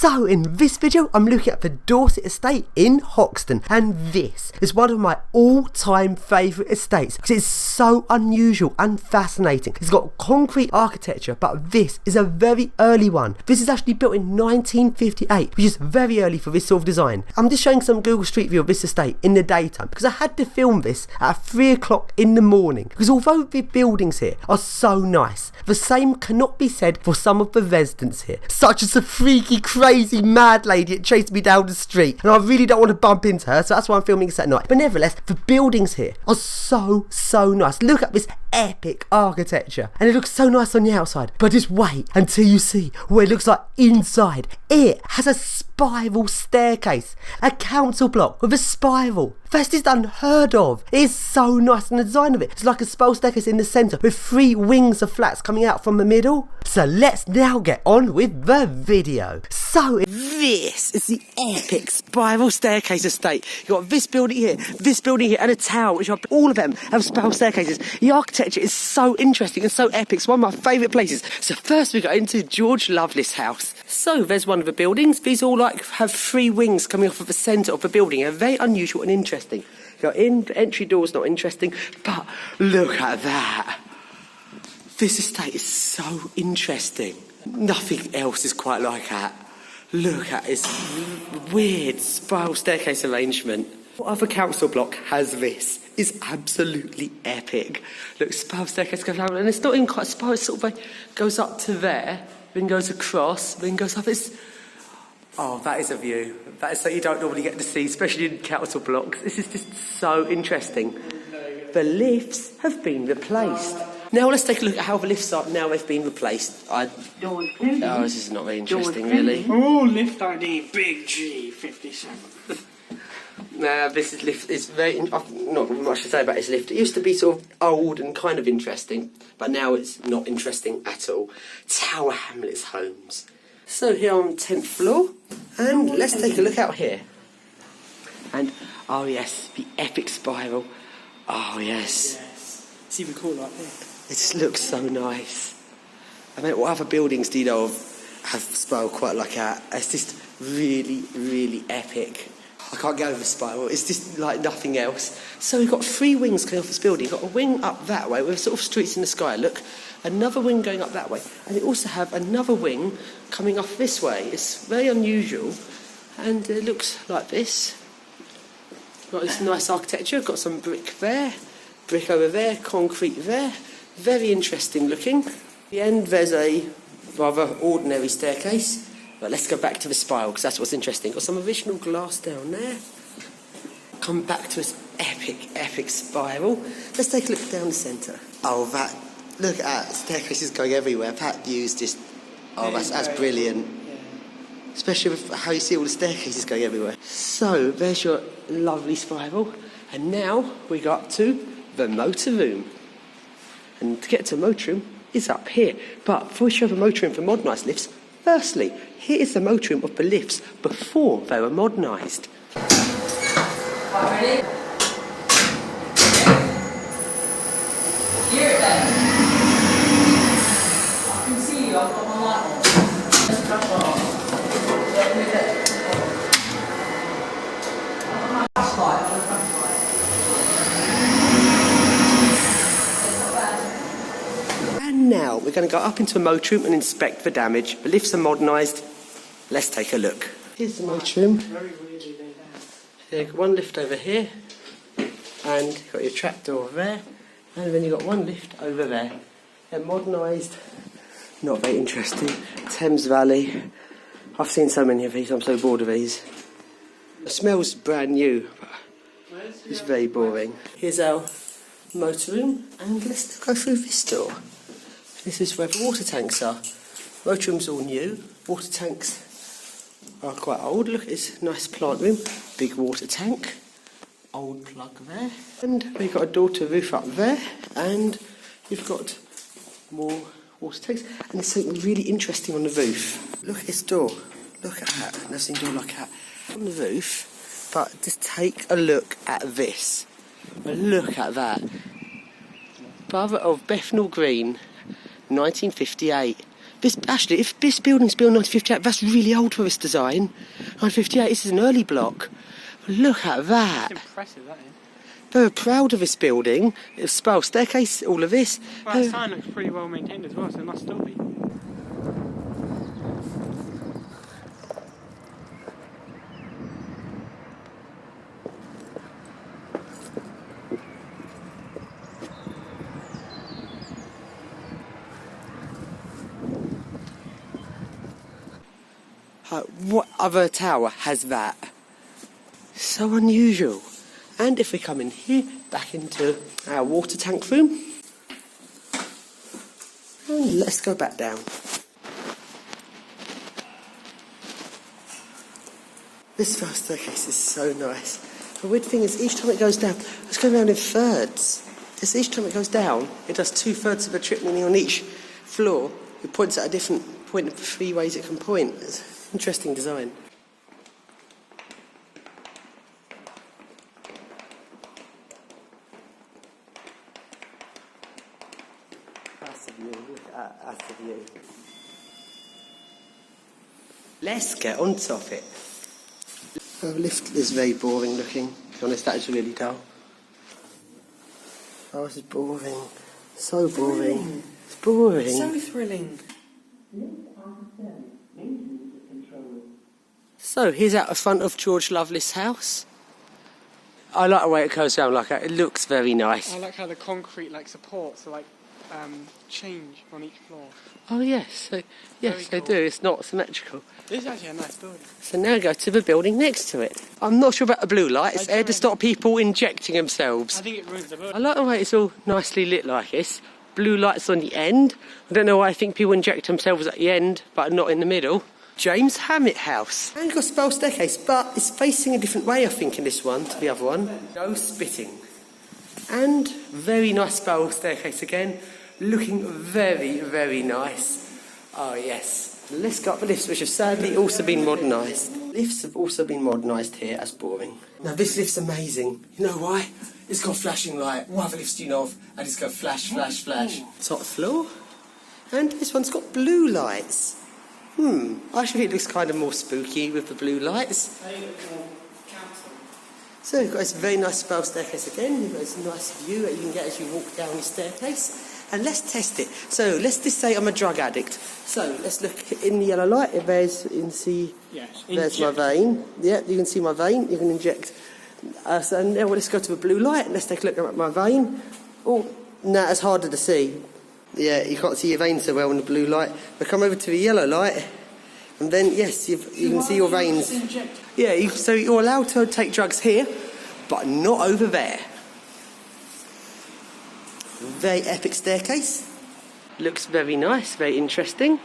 So in this video I'm looking at the Dorset estate in Hoxton, and this is one of my all-time favourite estates because it's so unusual and fascinating. It's got concrete architecture, but this is a very early one. This is actually built in 1958, which is very early for this sort of design. I'm just showing some Google Street View of this estate in the daytime because I had to film this at 3 o'clock in the morning, because although the buildings here are so nice, the same cannot be said for some of the residents here, such as the freaky, crazy, mad lady that chased me down the street, and I really don't want to bump into her, so that's why I'm filming this at night. But nevertheless, the buildings here are so nice. Look at this epic architecture, and it looks so nice on the outside, but just wait until you see what it looks like inside. It has a spiral staircase, a council block with a spiral. That's just unheard of. It is so nice, and the design of it, it's like a spiral staircase in the centre with 3 wings of flats coming out from the middle. So let's now get on with the video. So this is the epic spiral staircase estate. You've got this building here, and a tower, which are, all of them have spiral staircases. The architecture is so interesting and so epic. It's one of my favourite places. So first we go into George Loveless house. So there's one of the buildings. These all have 3 wings coming off of the centre of the building. They're very unusual and interesting. You're in, the entry door's not interesting, but look at that. This estate is so interesting. Nothing else is quite like that. Look at this weird spiral staircase arrangement. What other council block has this? It's absolutely epic. Look, spiral staircase goes down, and it's not even quite spiral, it sort of like goes up to there, then goes across, then goes up. Oh, that is a view. That is something you don't normally get to see, especially in council blocks. This is just so interesting. The lifts have been replaced. Now let's take a look at how the lifts are now they've been replaced. Oh, this is not very interesting, really. Oh, lift ID Big G57. This lift is very... not much to say about this lift. It used to be sort of old and kind of interesting, but now it's not interesting at all. Tower Hamlet's homes. So here on 10th floor, and let's take a look out here. And, oh yes, the epic spiral. Oh yes. It's even cool like this. It just looks so nice. I mean, what other buildings do you know of have spiral quite like that? It's just really epic. I can't get over the spiral. It's just like nothing else. So we've got 3 wings coming off this building. You've got a wing up that way with sort of streets in the sky. Look, another wing going up that way, and you also have another wing coming off this way. It's very unusual, and it looks like this. Got this nice architecture. Got some brick there, brick over there, concrete there. Very interesting looking. At the end there's a rather ordinary staircase, but let's go back to the spiral because that's what's interesting. Got some original glass down there. Come back to this epic spiral. Let's take a look down the centre. Oh, that, look at that, staircases going everywhere. That view's just, oh, that's brilliant. Especially with how you see all the staircases going everywhere. So there's your lovely spiral, and now we go up to the motor room. And to get to the motor room is up here. But before we show the motor room for modernised lifts, firstly, here is the motor room of the lifts before they were modernised. Ready? Here then. I can see you, I've got my light on. Let's cut that off. And now we're going to go up into a motor room and inspect the damage. The lifts are modernised. Let's take a look. Here's the motor room. Yeah, got one lift over here, and you've got your trapdoor over there, and then you've got one lift over there. They're modernised, not very interesting. Thames Valley. I've seen so many of these, I'm so bored of these. It smells brand new, but it's very boring. Here's our motor room, and let's go through this door. This is where the water tanks are. Motor room's all new, water tanks are quite old. Look at this nice plant room, big water tank, old plug there, and we've got a door to roof up there, and you've got more water tanks, and there's something really interesting on the roof. Look at this door, look at that, I've never seen a door like that on the roof. But just take a look at this, look at that. Brother of Bethnal Green, 1958. Actually, if this building's built in 1958, that's really old for this design. 1958, this is an early block. Look at that. It's impressive, that is. Very proud of this building. It's spiral staircase, all of this. Well, that sign looks pretty well maintained as well, so it must still be. What other tower has that? So unusual. And if we come in here, back into our water tank room. And let's go back down. This first staircase is so nice. The weird thing is, each time it goes down, it's going around in thirds. Just each time it goes down, it does 2/3 of a trip, meaning on each floor, it points at a different point of 3 ways it can point. It's interesting design. That's the view. Look at that. That's the view. Let's get on top of it. The lift is very boring looking. To be honest, that is really dull. Oh, this is boring. So boring. It's boring. So thrilling. So here's out the front of George Loveless' house. I like the way it goes down like that. It looks very nice. I like how the concrete supports change on each floor. Oh yes, so, yes they cool. do. It's not symmetrical. This is actually a nice building. So now we go to the building next to it. I'm not sure about the blue lights. They're to stop people injecting themselves. I think it ruins the building. I like the way it's all nicely lit like this. Blue lights on the end. I don't know why I think people inject themselves at the end, but not in the middle. James Hammett House. And you've got a spiral staircase, but it's facing a different way, I think, in this one to the other one. No spitting. And very nice spiral staircase again. Looking very, very nice. Oh, yes. Let's go up the lifts, which have sadly also been modernised. Lifts have also been modernised here as boring. Now, this lift's amazing. You know why? It's got flashing light. What other lifts do you know of? And it's got flash, flash, flash. Top floor. And this one's got blue lights. I actually think it looks kind of more spooky with the blue lights. They look more council. So you've got this very nice spiral staircase again. You've got this nice view that you can get as you walk down the staircase. And let's test it. So let's just say I'm a drug addict. So let's look in the yellow light. There's, you can see, Yes. there's my vein. Yeah, you can see my vein. You can inject. So now let's go to the blue light and let's take a look at my vein. Oh, no, it's harder to see. Yeah, you can't see your veins so well in the blue light. But come over to the yellow light, and then yes, you can see your veins. Yeah, so you're allowed to take drugs here, but not over there. Very epic staircase. Looks very nice, very interesting.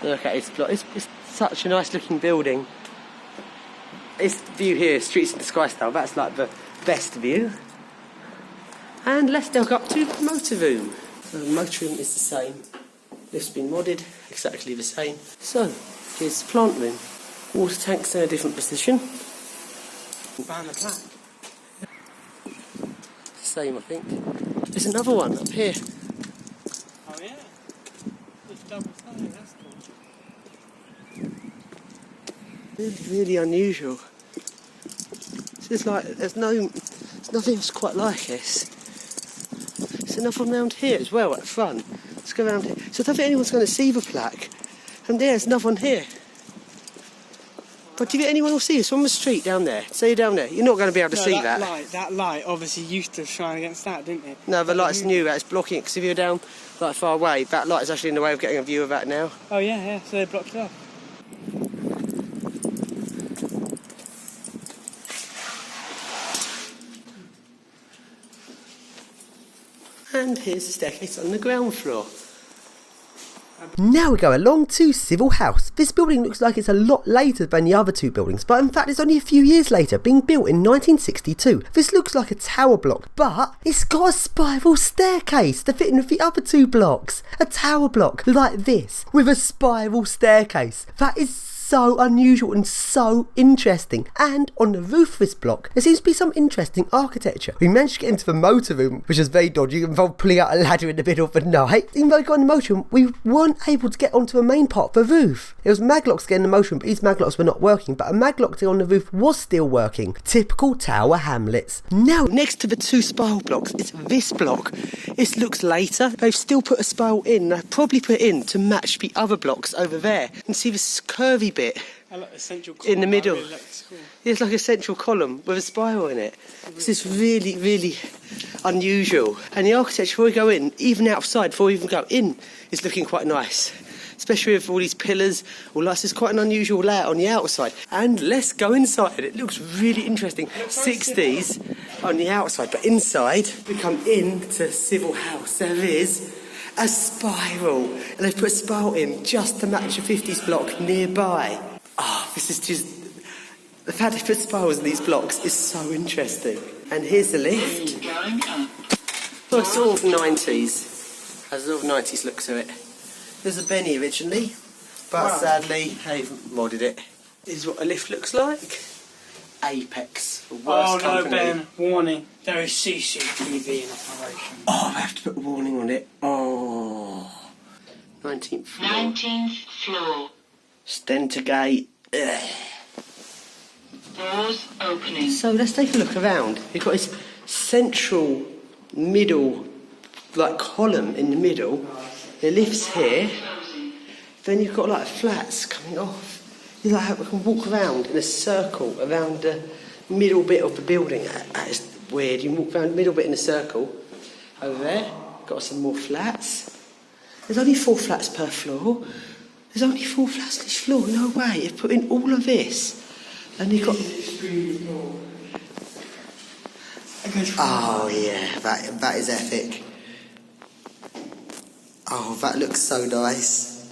Look at it, it's such a nice looking building. This view here, streets in the sky style, that's like the best view. And let's now go up to the motor room. The motor room is the same. Lift's been modded, exactly the same. So, here's the plant room. Water tanks in a different position. Found the plaque. Same, I think. There's another one up here. Oh yeah. It's double sided, that's cool. Really, really unusual. This is like, there's nothing else quite like this. There's another one round here as well at the front. Let's go around here. So I don't think anyone's going to see the plaque. And there's another one here. But do you think anyone will see us from the street down there? Say you're down there. You're not going to be able to see that. That light obviously used to shine against that, didn't it? No, the light's new. That's blocking it. Because if you're down like far away, that light is actually in the way of getting a view of that now. Oh yeah, so they blocked it off. And here's the staircase on the ground floor. Now we go along to Sivill House. This building looks like it's a lot later than the other two buildings, but in fact it's only a few years later, being built in 1962. This looks like a tower block, but it's got a spiral staircase to fit in with the other two blocks. A tower block like this, with a spiral staircase. That is so unusual and so interesting. And on the roof of this block, there seems to be some interesting architecture. We managed to get into the motor room, which was very dodgy. It involved pulling out a ladder in the middle of the night. Even though we got in the motor room, we weren't able to get onto the main part of the roof. There was maglocks to get in the motor room, but these maglocks were not working. But a maglock on the roof was still working. Typical Tower Hamlets. Now, next to the two spiral blocks is this block. This looks later. They've still put a spiral in. They've probably put it in to match the other blocks over there. You can see this curvy bit. I like the central column. In the middle. Really looks cool. It's like a central column with a spiral in it. This is really, really unusual. And the architecture, before we go in, even outside, before we even go in, is looking quite nice. Especially with all these pillars, all that. It's quite an unusual layout on the outside. And let's go inside. It looks really interesting. 60s on the outside, but inside, we come into Sivill House. There is a spiral. And they've put a spiral in just to match a 50s block nearby. Oh, this is just... The fact they put spirals in these blocks is so interesting. And here's the lift. Well, it's sort of 90s. Has sort of 90s look to it. There's a Benny originally, but sadly they've modded it. This is what a lift looks like. Apex, the worst company. Ben, warning, there is CCTV in operation. Oh, I have to put a warning on it. Oh. 19th floor. 19th floor. Stenter gate. Ugh. Doors opening. So let's take a look around. You've got this central middle, like column in the middle. The lift's here. Then you've got like flats coming off. You like we can walk around in a circle around the middle bit of the building. That is weird. You can walk around the middle bit in a circle. Over there, got some more flats. There's only 4 flats per floor. There's only 4 flats on each floor. No way. You've put in all of this. And you've got... Oh yeah, that is epic. Oh, that looks so nice.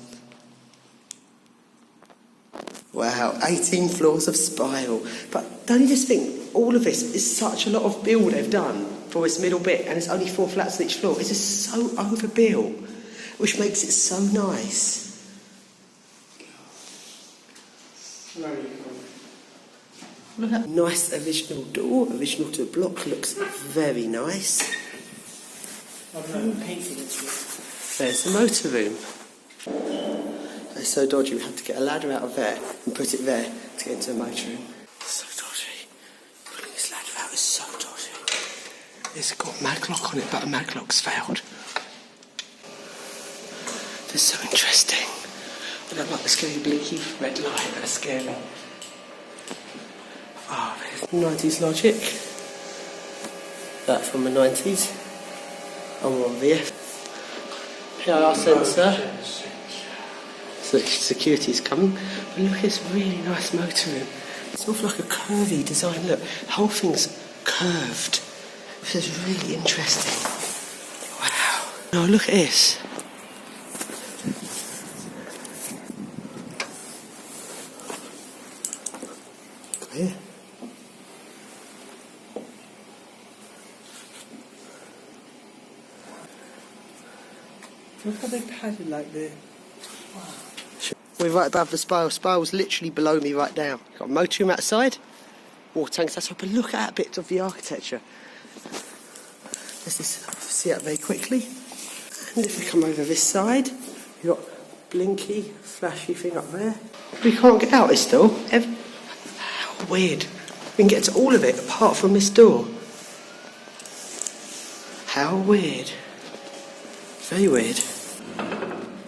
Wow, 18 floors of spiral. But don't you just think, all of this is such a lot of build they've done for this middle bit, and it's only 4 flats on each floor. It's just so overbuilt, which makes it so nice. Look at that nice original door, original to the block, looks very nice. There's the motor room. It's so dodgy, we had to get a ladder out of there and put it there to get into the motor room. So dodgy. Pulling this ladder out is so dodgy. It's got maglock on it, but a maglock's failed. This is so interesting. I don't like the scary blinky red light, that's scary. Oh, there's 90s logic. That from the 90s. I'm on VF. PIR sensor. So security's coming. But look, it's a really nice motor room. It's sort of like a curvy design. Look, the whole thing's curved. This is really interesting. Wow. Oh, look at this. Go here. Look how they padded like there. Wow. We're right above the spiral. Spiral's literally below me right now. Got a motor room outside, water tanks outside, but look at that bit of the architecture. Let's just see that very quickly. And if we come over this side, we've got blinky, flashy thing up there. We can't get out this door. How weird. We can get to all of it apart from this door. How weird. Very weird.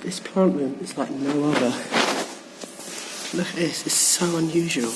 This plant room is like no other. Look at this, it's so unusual.